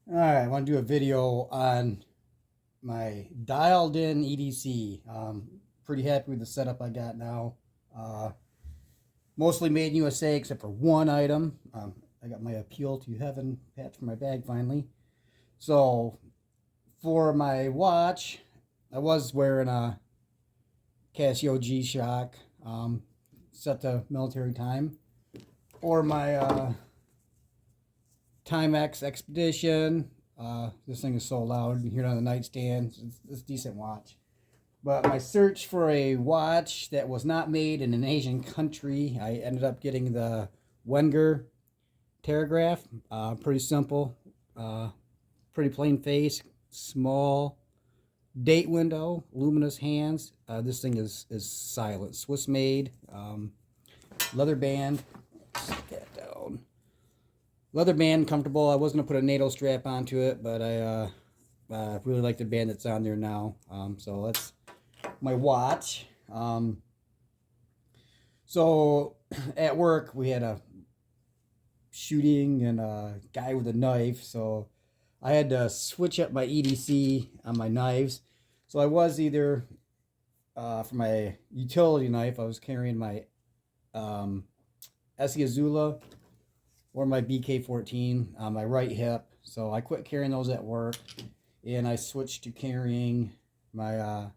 Alright, I want to do a video on my dialed in EDC. Pretty happy with the setup I got now. Uh, Mostly made in USA except for one item. I got my appeal to heaven patch for my bag finally. So for my watch, I was wearing a Casio G-Shock, set to military time. Or my Timex Expedition. This thing is so loud. You can hear it on the nightstand. It's a decent watch. But my search for a watch that was not made in an Asian country, I ended up getting the Wenger terragraph. Pretty simple. Pretty plain face. Small date window. Luminous hands. This thing is silent. Swiss made. Leather band. Set that down. Leather band, comfortable. I was going to put a NATO strap onto it, but I really like the band that's on there now. So that's my watch. So at work, we had a shooting and a guy with a knife. So I had to switch up my EDC on my knives. So I was either, for my utility knife, I was carrying my Essie Azula or my BK14 on my right hip. So I quit carrying those at work and I switched to carrying my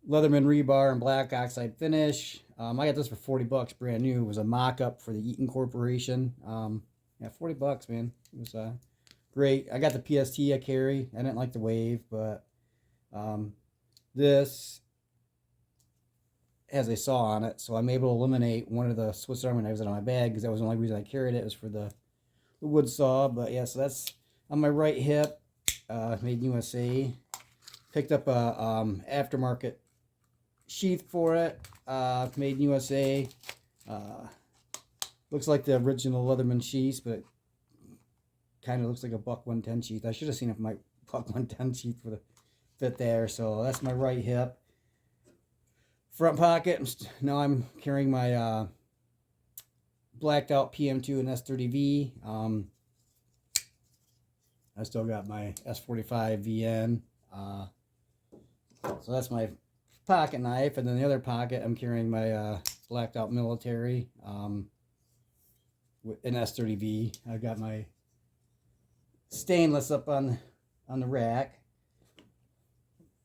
Leatherman rebar and black oxide finish. I got this for 40 bucks, brand new. It was a mock-up for the Eaton Corporation. Yeah, 40 bucks, man. It was great. I got the PST I carry. I didn't like the wave, but this has a saw on it, so I'm able to eliminate one of the Swiss Army knives out of my bag because that was the only reason I carried it, was for the wood saw. But yeah, so that's on my right hip, made in USA. Picked up a aftermarket sheath for it, made in USA. Looks like the original Leatherman sheath, but kind of looks like a Buck 110 sheath. I should have seen if my Buck 110 sheath would have fit there. So that's my right hip. Front pocket, now I'm carrying my blacked out PM2 and S30V. I still got my S45 VN. So that's my pocket knife. And then the other pocket, I'm carrying my blacked out military with an S30V. I got my stainless up on the rack.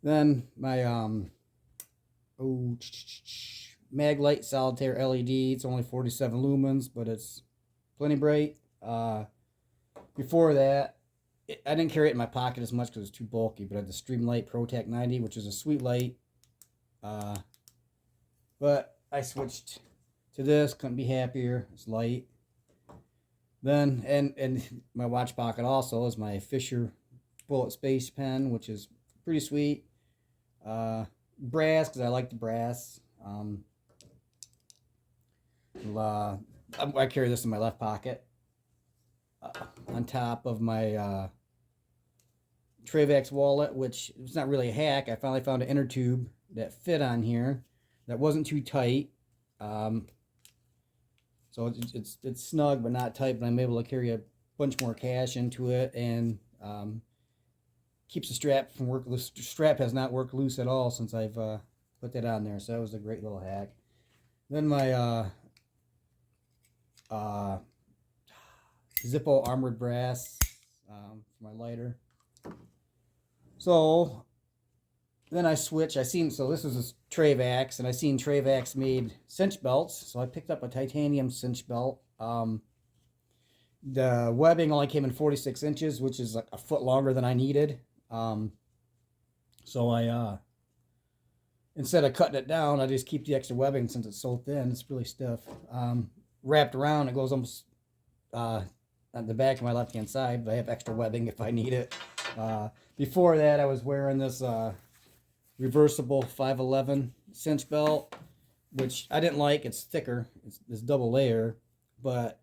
Then my Maglite solitaire LED. It's only 47 lumens, but it's plenty bright. Before that, I didn't carry it in my pocket as much because it's too bulky, but I had the Streamlight ProTac 90, which is a sweet light. But I switched to this. Couldn't be happier. It's light. Then, and my watch pocket also is my Fisher Bullet Space Pen, which is pretty sweet. Brass, because I like the brass. I carry this in my left pocket. On top of my Trayvax wallet, which it's not really a hack. I finally found an inner tube that fit on here that wasn't too tight. So it's snug but not tight, but I'm able to carry a bunch more cash into it, and keeps the strap from work. The strap has not worked loose at all since I've put that on there. So that was a great little hack. Then my Zippo armored brass for my lighter. So then I switch. So this is a Trayvax, and I seen Trayvax made cinch belts. So I picked up a titanium cinch belt. The webbing only came in 46 inches, which is like a foot longer than I needed. So I instead of cutting it down, I just keep the extra webbing since it's so thin. It's really stiff. Wrapped around, it goes almost at the back of my left hand side, but I have extra webbing if I need it. Before that, I was wearing this reversible 511 cinch belt, which I didn't like. It's thicker. It's this double layer, but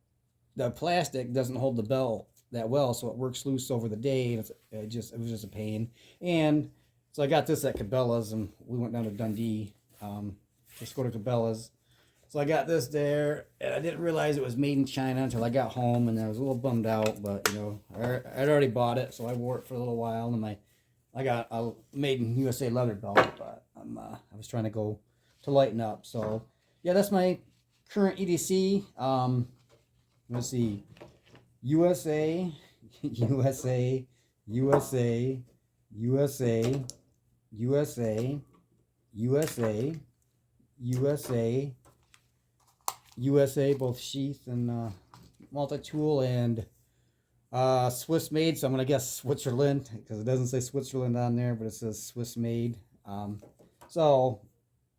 the plastic doesn't hold the belt that well, so it works loose over the day. And it was just a pain. And so I got this at Cabela's, and we went down to Dundee. Just go to Cabela's. So I got this there, and I didn't realize it was made in China until I got home, and I was a little bummed out. But you know, I'd already bought it, so I wore it for a little while. And I got a made in USA leather belt, but I was trying to go to lighten up. So yeah, that's my current EDC. Let's see, USA, USA, USA, USA, USA, USA, USA, USA, both sheath and multi-tool, and Swiss made. So I'm gonna guess Switzerland because it doesn't say Switzerland on there, but it says Swiss made. So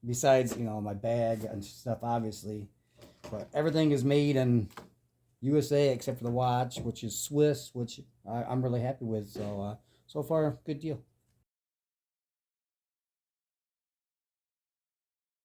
besides, you know, my bag and stuff, obviously, but everything is made in USA except for the watch, which is Swiss, which I'm really happy with. So so far, good deal.